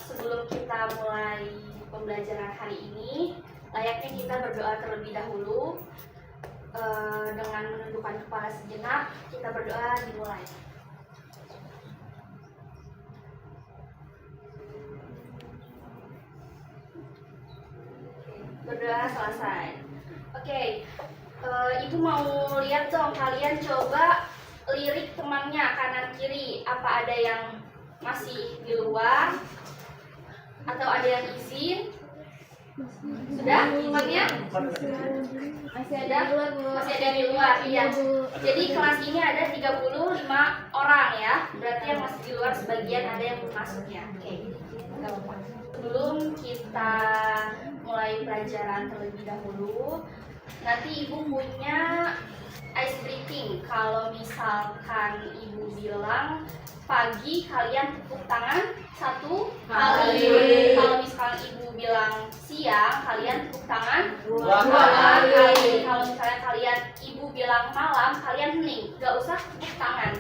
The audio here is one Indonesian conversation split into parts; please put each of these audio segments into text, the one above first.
sebelum kita mulai pembelajaran hari ini, layaknya kita berdoa terlebih dahulu. Dengan menundukkan kepala sejenak, kita berdoa dimulai. Berdoa selesai. Oke, Ibu mau lihat dong, kalian coba lirik temannya kanan kiri. Apa ada yang masih di luar? Atau ada yang izin? Sudah temannya? Masih ada di luar, Bu. Masih ada di luar, iya. Jadi kelas ini ada 35 orang ya. Berarti yang masih di luar sebagian, ada yang belum masuk ya. Oke, nggak apa-apa. Sebelum kita mulai pelajaran terlebih dahulu, nanti Ibu punya ice breathing. Kalau misalkan Ibu bilang pagi, kalian tepuk tangan 1 kali. Kalau misalkan Ibu bilang siang, kalian tepuk tangan 2 kali. Kalau misalnya Ibu bilang malam, kalian hening, gak usah tepuk tangan,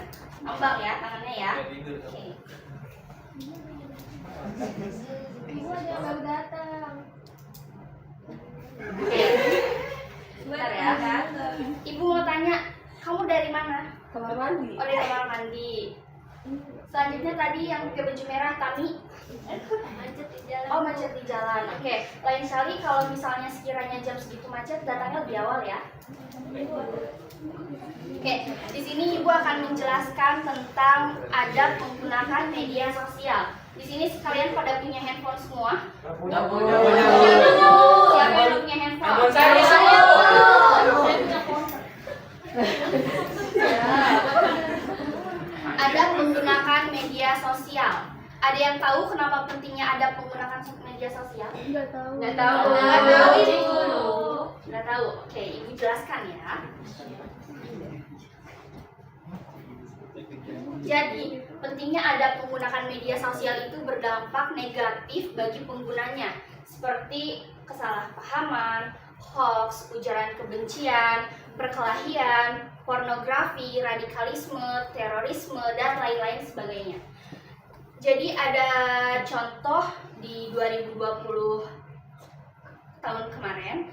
ambang ya tangannya ya. Oke. Ibu ada yang baru datang. Oke. Bentar ya. Ibu mau tanya, kamu dari mana? Kamar mandi. Oh, dari kamar mandi. Selanjutnya tadi yang pakai baju merah, Tami. Macet di jalan. Oh, macet di jalan. Oke. Lain kali kalau misalnya sekiranya jam segitu macet, datangnya lebih awal ya. Oke, di sini Ibu akan menjelaskan tentang adab menggunakan media sosial. Di sini kalian pada punya handphone semua? Nggak punya. Siapa yang punya handphone? Adab menggunakan media sosial. Ada yang tahu kenapa pentingnya adab menggunakan media sosial? Enggak tahu. Nggak tahu. Nggak tahu. Oke, Ibu jelaskan ya. Jadi, pentingnya adab menggunakan media sosial itu berdampak negatif bagi penggunanya, seperti kesalahpahaman, hoax, ujaran kebencian, perkelahian, pornografi, radikalisme, terorisme, dan lain-lain sebagainya. Jadi ada contoh di 2020 tahun kemarin.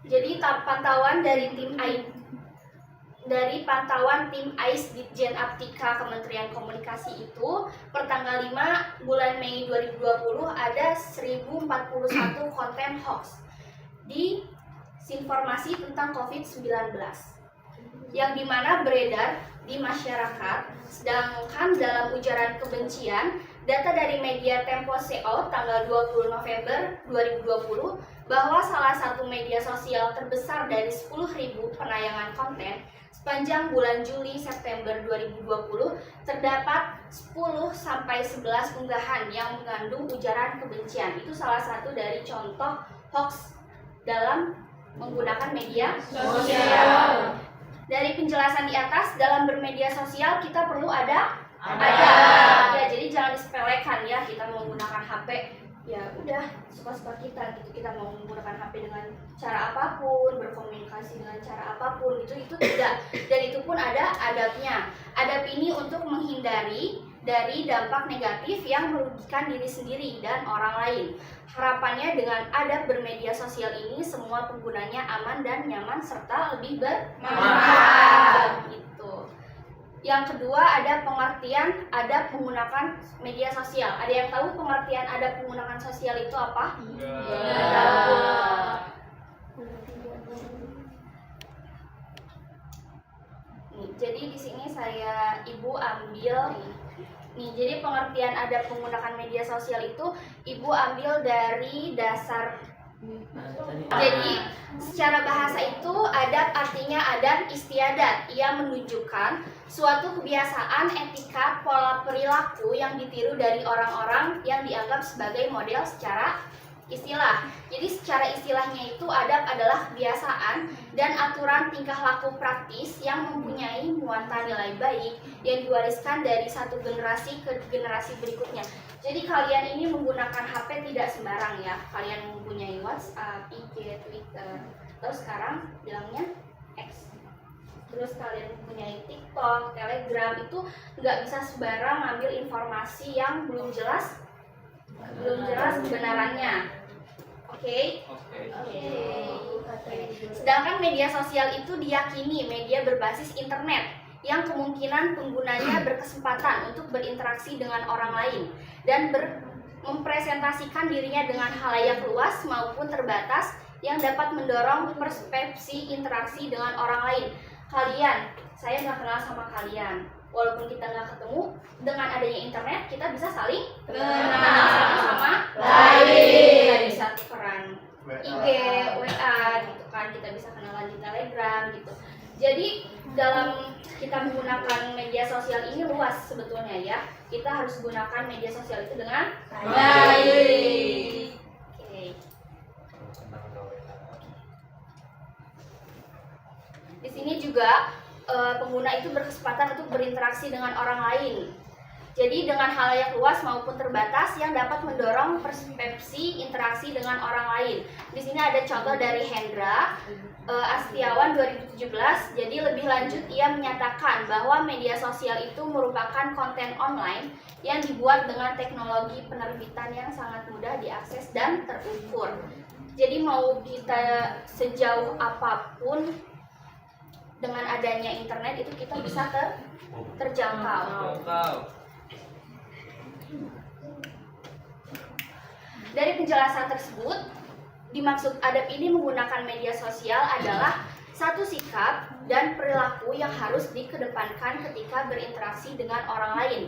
Jadi pantauan pantauan tim AIS Ditjen Aptika Kementerian Komunikasi itu per tanggal 5 bulan Mei 2020 ada 1041 konten hoax di informasi tentang COVID-19 yang dimana beredar di masyarakat. Sedangkan dalam ujaran kebencian, data dari media Tempo.co tanggal 20 November 2020 bahwa salah satu media sosial terbesar dari 10.000 penayangan konten sepanjang bulan Juli-September 2020 terdapat 10-11 unggahan yang mengandung ujaran kebencian. Itu salah satu dari contoh hoax dalam menggunakan media sosial. Dari penjelasan di atas, dalam bermedia sosial kita perlu ada ya, jadi jangan disepelekan ya. Kita menggunakan HP, ya udah suka-suka kita gitu. Kita mau menggunakan HP dengan cara apapun, berkomunikasi dengan cara apapun, itu tidak. Dan itu pun ada adabnya. Adab ini untuk menghindari dari dampak negatif yang merugikan diri sendiri dan orang lain. Harapannya dengan adab bermedia sosial ini semua penggunanya aman dan nyaman serta lebih bermanfaat gitu. Yang kedua ada pengertian adab menggunakan media sosial. Ada yang tahu pengertian adab menggunakan sosial itu apa? Nih, jadi di sini Ibu ambil nih, jadi pengertian adab menggunakan media sosial itu Ibu ambil dari dasar. Jadi secara bahasa itu adab artinya adat istiadat. Ia menunjukkan suatu kebiasaan, etika, pola perilaku yang ditiru dari orang-orang yang dianggap sebagai model secara istilah. Jadi secara istilahnya itu adab adalah kebiasaan dan aturan tingkah laku praktis yang mempunyai muatan nilai baik yang diwariskan dari satu generasi ke generasi berikutnya. Jadi kalian ini menggunakan HP tidak sembarang ya. Kalian mempunyai WhatsApp, IG, Twitter, atau sekarang bilangnya X. terus kalian punya TikTok, Telegram, itu nggak bisa sembarang ngambil informasi yang belum jelas kebenarannya. Oke. Sedangkan media sosial itu diyakini media berbasis internet yang kemungkinan penggunanya berkesempatan untuk berinteraksi dengan orang lain dan mempresentasikan dirinya dengan halayak luas maupun terbatas yang dapat mendorong persepsi interaksi dengan orang lain. Saya nggak kenal sama kalian, walaupun kita nggak ketemu, dengan adanya internet kita bisa saling kenal satu sama lain. Kita bisa tukeran IG, WA gitu kan, kita bisa kenalan di Telegram gitu. Jadi dalam kita menggunakan media sosial ini luas sebetulnya ya. Kita harus gunakan media sosial itu dengan baik. Oke. Di sini juga pengguna itu berkesempatan untuk berinteraksi dengan orang lain. Jadi dengan halayak luas maupun terbatas yang dapat mendorong persepsi interaksi dengan orang lain. Di sini ada contoh dari Hendra Astiawan 2017. Jadi lebih lanjut ia menyatakan bahwa media sosial itu merupakan konten online yang dibuat dengan teknologi penerbitan yang sangat mudah diakses dan terukur. Jadi mau kita sejauh apapun dengan adanya internet itu kita bisa terjangkau. Dari penjelasan tersebut, dimaksud adab ini menggunakan media sosial adalah satu sikap dan perilaku yang harus dikedepankan ketika berinteraksi dengan orang lain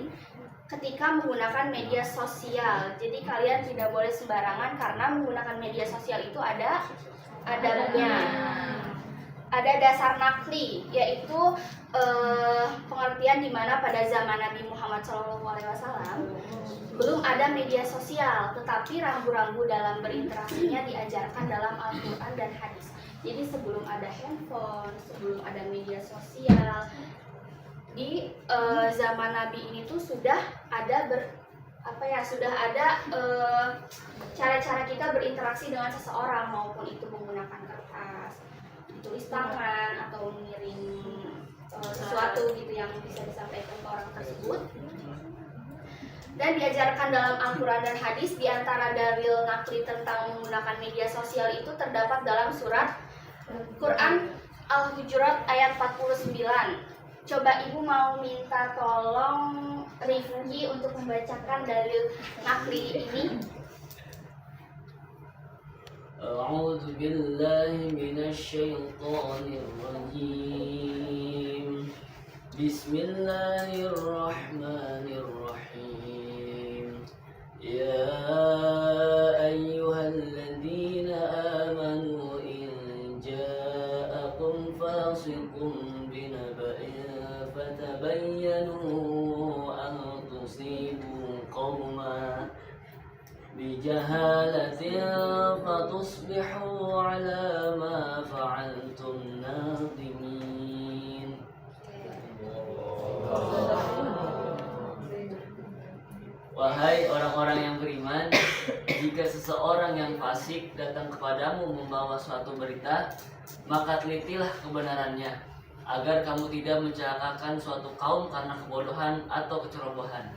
ketika menggunakan media sosial. Jadi kalian tidak boleh sembarangan karena menggunakan media sosial itu ada adabnya. Ada dasar nakli, yaitu pengertian di mana pada zaman Nabi Muhammad SAW belum ada media sosial, tetapi rambu-rambu dalam berinteraksinya diajarkan dalam Al-Quran dan hadis. Jadi sebelum ada handphone, sebelum ada media sosial, di zaman Nabi ini tuh sudah ada cara-cara kita berinteraksi dengan seseorang, maupun itu menggunakan kertas, tulis tangan, atau mengirim sesuatu gitu yang bisa disampaikan ke orang tersebut. Dan diajarkan dalam Al-Quran dan hadis. Di antara dalil nakli tentang menggunakan media sosial itu terdapat dalam surat Quran Al-Hujurat ayat 49. Coba ibu mau minta tolong Rifki untuk membacakan dalil nakli ini. أعوذ بالله من الشيطان الرجيم بسم الله الرحمن الرحيم يا أيها الذين آمنوا إن جاءكم فاسق بنبأ فتبينوا أن تصيبوا قوما بجهالة فتصبحوا على ما فعلتم نادمين. Wahai orang-orang yang beriman, jika seseorang yang fasik datang kepadamu membawa suatu berita, maka telitilah kebenarannya, agar kamu tidak mencelakakan suatu kaum karena kebodohan atau kecerobohan,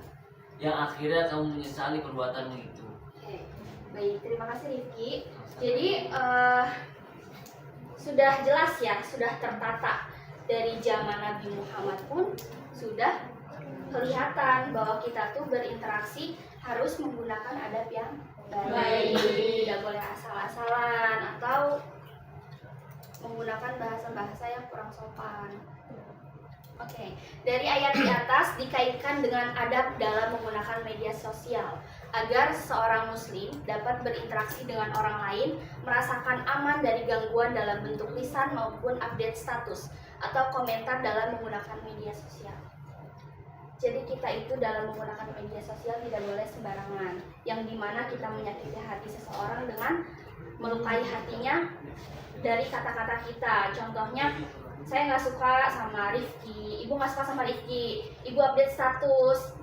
yang akhirnya kamu menyesali perbuatanmu itu. Baik, terima kasih Rifki. Jadi sudah jelas ya, sudah tertata dari zaman Nabi Muhammad pun sudah kelihatan bahwa kita tuh berinteraksi harus menggunakan adab yang baik. Tidak boleh asal-asalan atau menggunakan bahasa-bahasa yang kurang sopan. Oke, dari ayat di atas dikaitkan dengan adab dalam menggunakan media sosial agar seorang muslim dapat berinteraksi dengan orang lain, merasakan aman dari gangguan dalam bentuk lisan maupun update status atau komentar dalam menggunakan media sosial. Jadi kita itu dalam menggunakan media sosial tidak boleh sembarangan, yang dimana kita menyakiti hati seseorang dengan melukai hatinya dari kata-kata kita. Contohnya saya nggak suka sama Rifki, ibu nggak suka sama Rifki, ibu update status,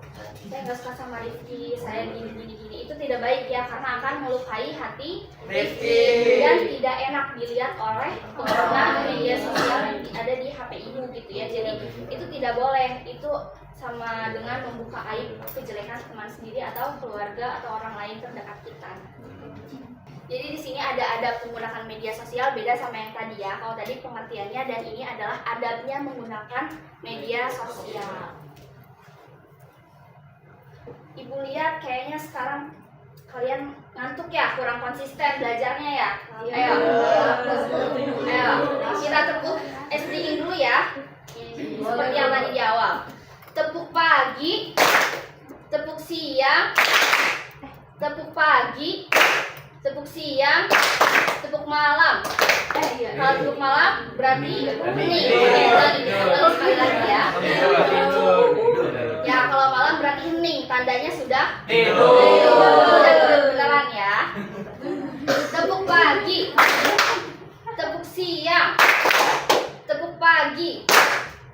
saya nggak suka sama Rifki, saya gini, itu tidak baik ya, karena akan melukai hati Rifki dan tidak enak dilihat oleh pengguna media sosial yang ada di HP ibu gitu ya. Jadi itu tidak boleh, itu sama dengan membuka aib kejelekan teman sendiri atau keluarga atau orang lain terdekat kita. Jadi di sini ada adab menggunakan media sosial, beda sama yang tadi ya. Kalau tadi pengertiannya, dan ini adalah adabnya menggunakan media sosial. Ibu lihat kayaknya sekarang kalian ngantuk ya, kurang konsisten belajarnya ya. Ayo, kita tepuk SDing dulu ya. Seperti yang tadi di awal. Tepuk pagi, tepuk siang, tepuk pagi, tepuk siang, tepuk malam. Kalau tepuk malam berarti hening. Sekali lagi ya. Ya, kalau malam berarti hening, tandanya sudah tidur. Beneran ya. Tepuk pagi, tepuk siang, tepuk pagi,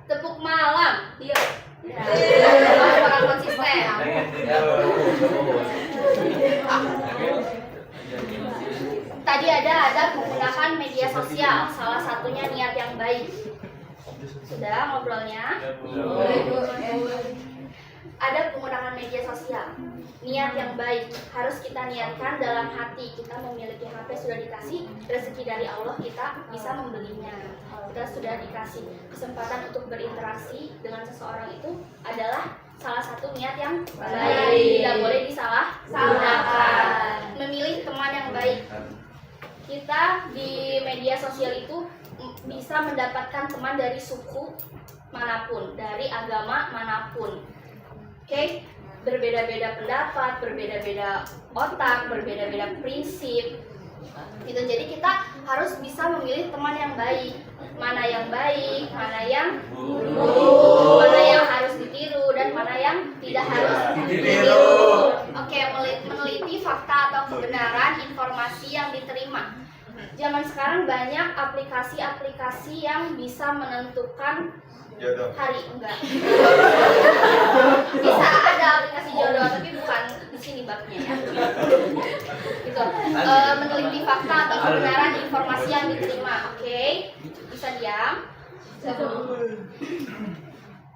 tepuk malam. Iya. Kurang konsisten. Tadi ada adab menggunakan media sosial, salah satunya niat yang baik. Sudah ngobrolnya? Ada menggunakan media sosial, niat yang baik harus kita niatkan dalam hati. Kita memiliki HP, sudah dikasih rezeki dari Allah, kita bisa membelinya. Kita sudah dikasih kesempatan untuk berinteraksi dengan seseorang, itu adalah salah satu niat yang baik, tidak boleh disalahgunakan. Memilih teman yang baik. Kita di media sosial itu bisa mendapatkan teman dari suku manapun, dari agama manapun. Oke, berbeda-beda pendapat, berbeda-beda otak, berbeda-beda prinsip. Gitu. Jadi kita harus bisa memilih teman yang baik. Mana yang baik, mana yang buruk, mana yang harus ditiru, dan mana yang tidak harus ditiru. Oke, meneliti fakta atau kebenaran informasi yang diterima. Zaman sekarang banyak aplikasi-aplikasi yang bisa menentukan hari, enggak. Bisa ada aplikasi jodoh, tapi bukan di sini babnya ya. Gitu. Meneliti fakta atau kebenaran informasi yang diterima. Oke, bisa diam.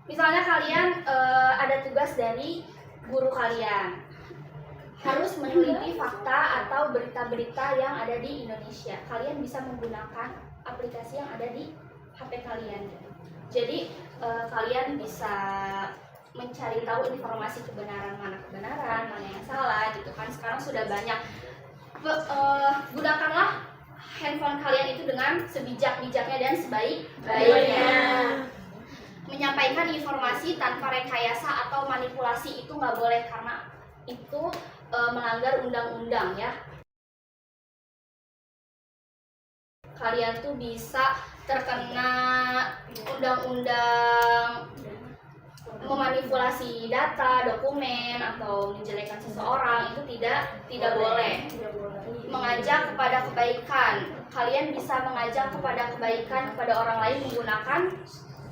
Misalnya kalian ada tugas dari guru kalian, harus meneliti fakta atau berita-berita yang ada di Indonesia. Kalian bisa menggunakan aplikasi yang ada di HP kalian. Jadi kalian bisa mencari tahu informasi kebenaran, mana yang salah gitu kan. Sekarang sudah banyak. Gunakanlah handphone kalian itu dengan sebijak-bijaknya dan sebaik-baiknya. Menyampaikan informasi tanpa rekayasa atau manipulasi itu nggak boleh, karena itu melanggar undang-undang ya. Kalian tuh bisa terkena undang-undang memanipulasi data, dokumen, atau menjelekkan seseorang, itu tidak boleh. Mengajak kepada kebaikan, kalian bisa mengajak kepada kebaikan kepada orang lain menggunakan,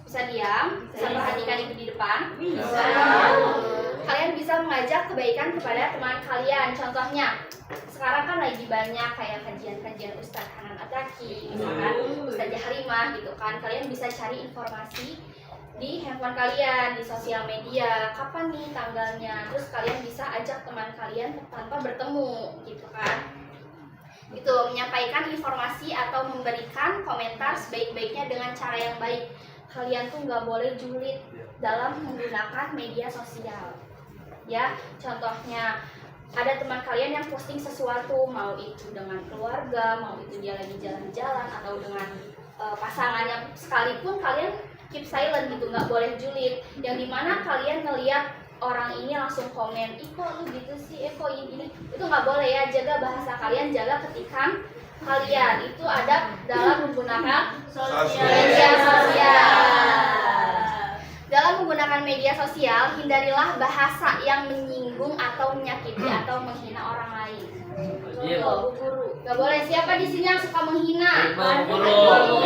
bisa diam, bisa perhatikan itu di depan. Bisa. Kalian bisa mengajak kebaikan kepada teman kalian. Contohnya, sekarang kan lagi banyak kayak kajian-kajian Ustadz Hanan Ataki, misalkan Ustadz Halimah gitu kan. Kalian bisa cari informasi di handphone kalian, di sosial media, kapan nih tanggalnya, terus kalian bisa ajak teman kalian tanpa bertemu gitu kan. Itu menyampaikan informasi atau memberikan komentar sebaik-baiknya dengan cara yang baik. Kalian tuh nggak boleh julid dalam menggunakan media sosial ya. Contohnya, ada teman kalian yang posting sesuatu, mau itu dengan keluarga, mau itu dia lagi jalan-jalan, atau dengan pasangannya sekalipun, kalian keep silent gitu, nggak boleh julid. Yang dimana kalian ngelihat orang ini langsung komen, ih kok lu gitu sih, kok ini, itu nggak boleh ya. Jaga bahasa kalian, jaga ketikan kalian. Itu ada dalam menggunakan media sosial. Dalam menggunakan media sosial, hindarilah bahasa yang menyinggung atau menyakiti atau menghina orang lain. Bu guru, nggak boleh. Siapa di sini yang suka menghina? Guru.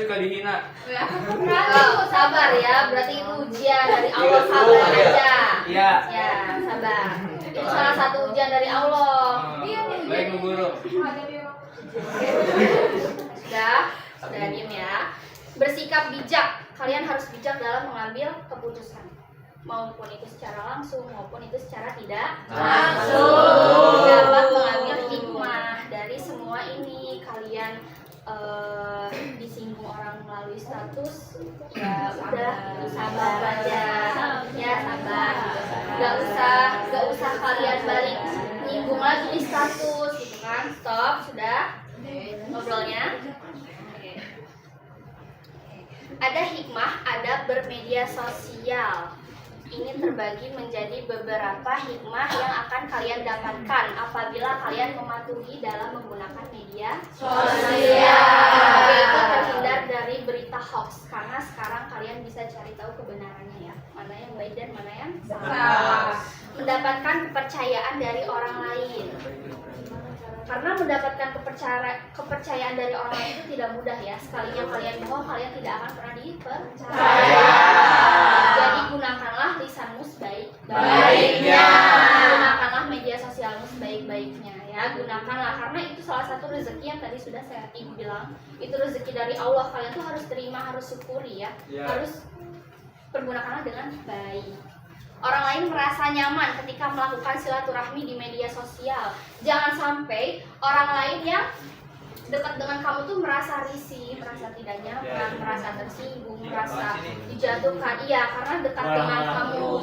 ka dihina. Oh, sabar ya, berarti itu ujian dari Allah, sabar aja. Iya. Ya, sabar. Itu salah satu ujian dari Allah. Baik Bu Guru. Sudah diem ya. Bersikap bijak. Kalian harus bijak dalam mengambil keputusan. Maupun itu secara langsung maupun itu secara tidak langsung. Dapat mengambil hikmah dari semua ini. Kalian disinggung orang melalui status, ya udah sabar aja, ya sabar. Gak usah kalian balik nyinggung lagi di status, gitu kan? Stop, sudah ngobrolnya. Ada hikmah, ada bermedia sosial. Ini terbagi menjadi beberapa hikmah yang akan kalian dapatkan apabila kalian mematuhi dalam menggunakan media sosial. Yaitu terhindar dari berita hoax, karena sekarang kalian bisa cari tahu kebenarannya ya, mana yang baik dan mana yang salah. Mendapatkan kepercayaan dari orang lain. Karena mendapatkan kepercayaan dari orang lain itu tidak mudah ya. Sekalinya kalian bohong, kalian tidak akan pernah dipercaya. Jadi gunakanlah lisanmu sebaik-baiknya. Gunakanlah media sosialmu sebaik-baiknya ya. Gunakanlah, karena itu salah satu rezeki yang tadi sudah saya bilang. Itu rezeki dari Allah, kalian tuh harus terima, harus syukuri ya. Harus pergunakanlah dengan baik. Orang lain merasa nyaman ketika melakukan silaturahmi di media sosial. Jangan sampai orang lain yang dekat dengan kamu tuh merasa risih, merasa tidak nyaman, merasa tersinggung, merasa dijatuhkan. Iya, karena dekat dengan kamu,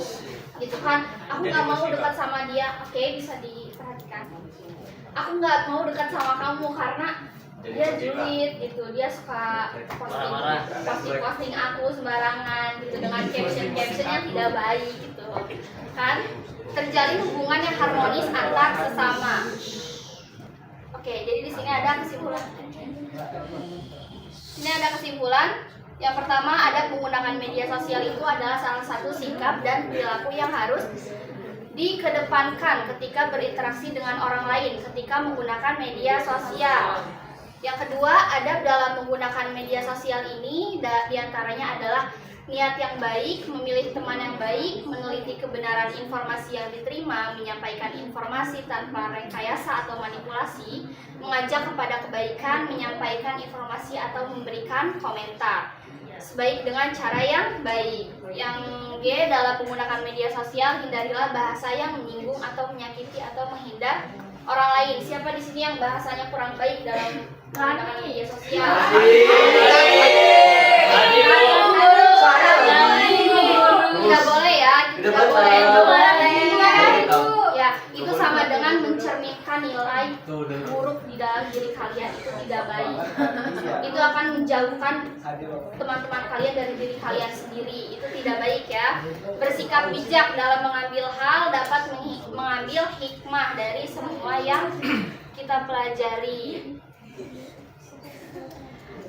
gitu kan? Aku nggak mau dekat sama dia. Oke, bisa diperhatikan. Aku nggak mau dekat sama kamu karena dia julid gitu, dia suka posting aku sembarangan gitu dengan caption yang tidak baik gitu kan. Terjalin hubungan yang harmonis antar sesama. Oke, jadi di sini ada kesimpulan. Ini ada kesimpulan. Yang pertama, ada menggunakan media sosial itu adalah salah satu sikap dan perilaku yang harus dikedepankan ketika berinteraksi dengan orang lain ketika menggunakan media sosial. Yang kedua, adab dalam menggunakan media sosial ini diantaranya adalah niat yang baik, memilih teman yang baik, meneliti kebenaran informasi yang diterima, menyampaikan informasi tanpa rekayasa atau manipulasi, mengajak kepada kebaikan, menyampaikan informasi atau memberikan komentar sebaik dengan cara yang baik. Yang G, dalam menggunakan media sosial, hindarilah bahasa yang menyinggung atau menyakiti atau menghindar orang lain. Siapa di sini yang bahasanya kurang baik dalam menggunakan media sosial? Tidak boleh ya, tidak boleh. Ya, itu sama dengan mencerminkan nilai buruk di dalam diri kalian, itu tidak baik. Itu akan menjauhkan teman-teman kalian dari diri kalian sendiri, itu tidak baik ya. Bersikap bijak dalam mengambil hal dapat mengambil hikmah dari semua yang kita pelajari.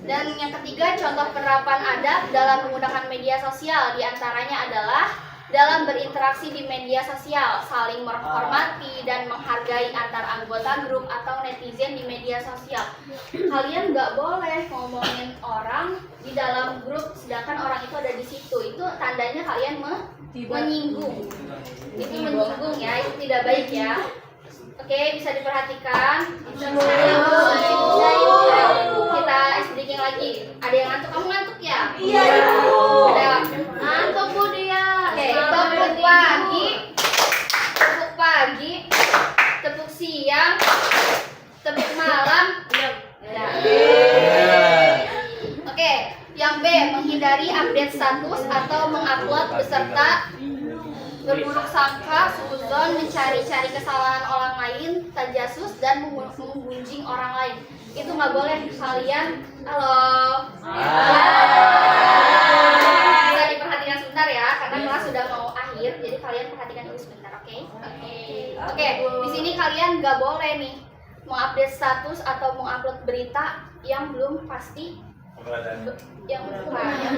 Dan yang ketiga, contoh penerapan adab dalam menggunakan media sosial diantaranya adalah dalam berinteraksi di media sosial, saling menghormati dan menghargai antar anggota grup atau netizen di media sosial. Kalian nggak boleh ngomongin orang di dalam grup sedangkan orang itu ada di situ. Itu tandanya kalian menyinggung. Itu menyinggung ya, itu tidak baik ya. Oke, bisa diperhatikan. Kita speaking lagi. Ada yang ngantuk? Kamu ngantuk ya? Iya. Ada ngantuk Bu dia. Oke, tepuk pagi, tepuk siang, tepuk malam. Oke, yang B, menghindari update status atau mengupload beserta berburuk sangka, suzon, mencari-cari kesalahan orang lain, tajasus, dan menggunjing orang lain. Itu nggak boleh. Kalian, halo, bisa diperhatikan sebentar ya, karena kelas sudah mau akhir, jadi kalian perhatikan dulu sebentar, oke? Oke, di sini kalian nggak boleh nih mengupdate status atau mengupload berita yang belum pasti. Yang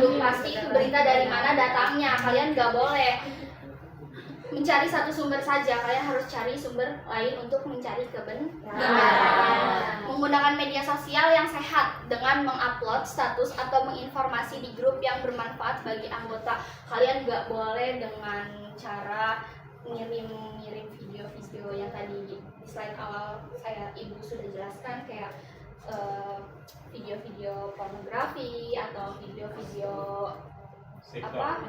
belum pasti itu berita dari mana datangnya. Kalian nggak boleh. mencari satu sumber saja, kalian harus cari sumber lain untuk mencari kebenaran. Menggunakan media sosial yang sehat dengan mengupload status atau menginformasi di grup yang bermanfaat bagi anggota. Kalian nggak boleh dengan cara ngirim video-video yang tadi di slide awal ibu sudah jelaskan, kayak video-video pornografi atau video-video apa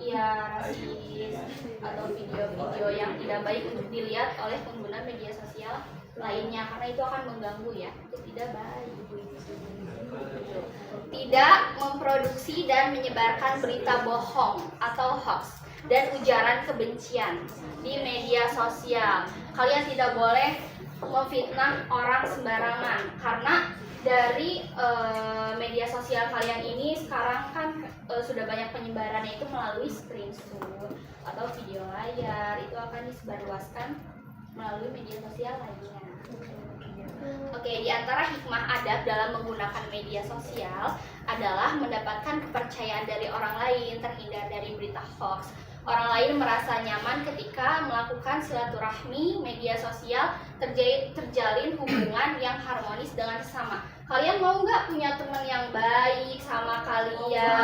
ya rasis atau video-video yang tidak baik untuk dilihat oleh pengguna media sosial lainnya, karena itu akan mengganggu ya, itu tidak baik. Tidak memproduksi dan menyebarkan berita bohong atau hoax dan ujaran kebencian di media sosial. Kalian tidak boleh memfitnah orang sembarangan, karena dari media sosial kalian ini sekarang kan sudah banyak penyebarannya itu melalui screenshot atau video layar, itu akan disebarluaskan melalui media sosial lainnya. Oke, di antara hikmah adab dalam menggunakan media sosial adalah mendapatkan kepercayaan dari orang lain, terhindar dari berita hoax. Orang lain merasa nyaman ketika melakukan silaturahmi media sosial, terjalin hubungan yang harmonis dengan sesama. Kalian mau nggak punya teman yang baik sama kalian?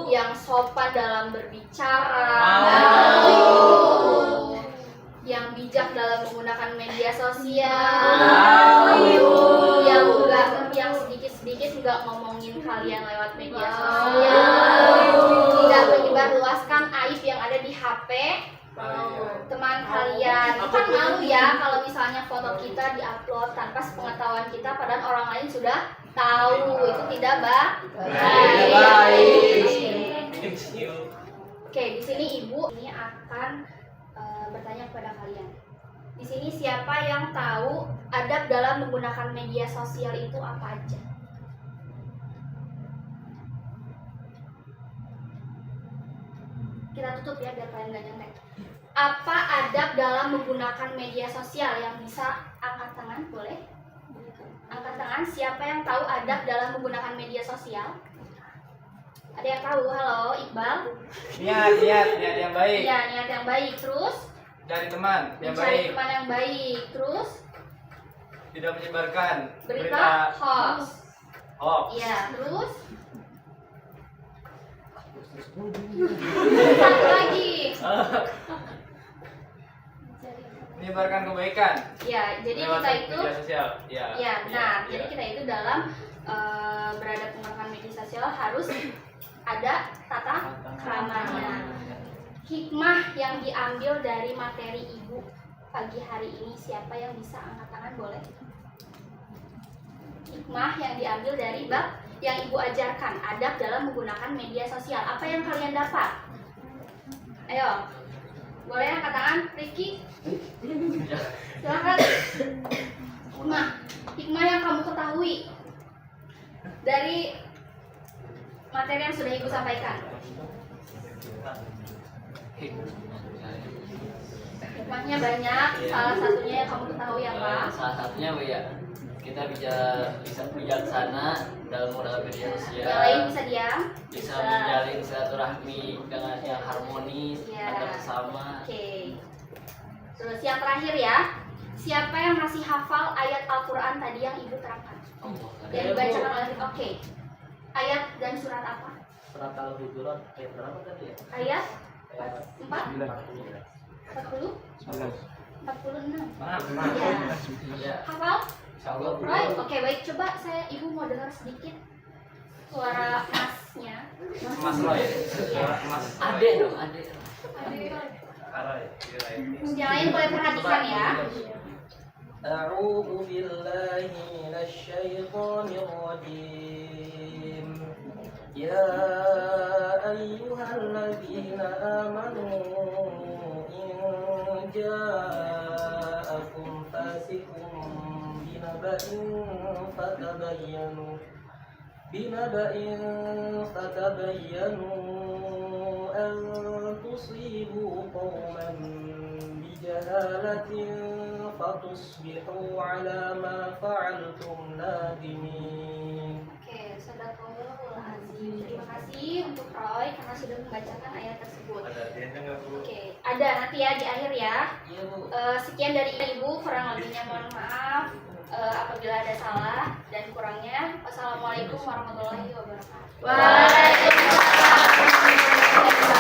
Yang sopan dalam berbicara, yang bijak dalam menggunakan media sosial, yang sedikit-sedikit nggak ngomongin kalian lewat media sosial, tidak menyebarluaskan aib yang ada di HP teman kalian. Kan malu ya kalau misalnya foto kita diupload tanpa sepengetahuan kita, padahal orang lain sudah tahu. Itu tidak baik. Oke, di sini ibu ini akan bertanya kepada kalian. Di sini siapa yang tahu adab dalam menggunakan media sosial itu apa aja? Kita tutup ya biar kalian gak nyontek. Apa adab dalam menggunakan media sosial? Yang bisa angkat tangan, boleh? Angkat tangan, siapa yang tahu adab dalam menggunakan media sosial? Ada yang tahu? Halo, Iqbal? Niat yang baik. Iya, niat yang baik. Terus? Dari teman yang Mencari baik. teman yang baik. Terus? Tidak menyebarkan Berita hoax. Iya, terus? Satu lagi. Menyebarkan kebaikan. Ya, jadi lewat kita itu media sosial. ya benar. Jadi kita itu dalam berada menggunakan media sosial harus ada tata kramanya. Hikmah yang diambil dari materi ibu pagi hari ini, siapa yang bisa angkat tangan, boleh? Hikmah yang diambil dari bab yang ibu ajarkan, adab dalam menggunakan media sosial. Apa yang kalian dapat? Ayo, boleh angkat tangan, Rifki? Silakan. Hikmah yang kamu ketahui dari materi yang sudah ibu sampaikan. Hikmahnya banyak, salah satunya yang kamu ketahui apa? Salah satunya ya, kita bisa bijaksana dalam menggunakan media sosial. Yang lain bisa diam. Bisa menjalin silaturahmi dengan yang harmonis antar sesama. Oke. Terus yang terakhir ya, siapa yang masih hafal ayat Al-Quran tadi yang ibu terangkan? Yang dibacakan oleh Oke. Ayat dan surat apa? Surat Al-Hujurat ayat berapa tadi ya? Ayat 4? 40? 46. Ya. Hafal? Right. Oke, baik. Coba ibu mau dengar sedikit suara masnya. Mas Roy. Mas Adek dong, adek. Yang lain boleh perhatikan ya. أعوذ بالله من الشيطان الرجيم يا أيها الذين آمنوا إن جاءكم فاسق بنبأ فتبينوا أن تصيبوا قوما بجهالة فتصبحوا على ما فعلتم نادمين. Oke, sadaqallahul azim. Terima kasih untuk Roy karena sudah membacakan ayat tersebut. Ada latihannya nggak Bu? Oke, ada nanti ya di akhir ya. Iya Bu. Sekian dari Ibu, kurang lebihnya mohon maaf apabila ada salah dan kurangnya. Wassalamualaikum warahmatullahi wabarakatuh. Waalaikumsalam.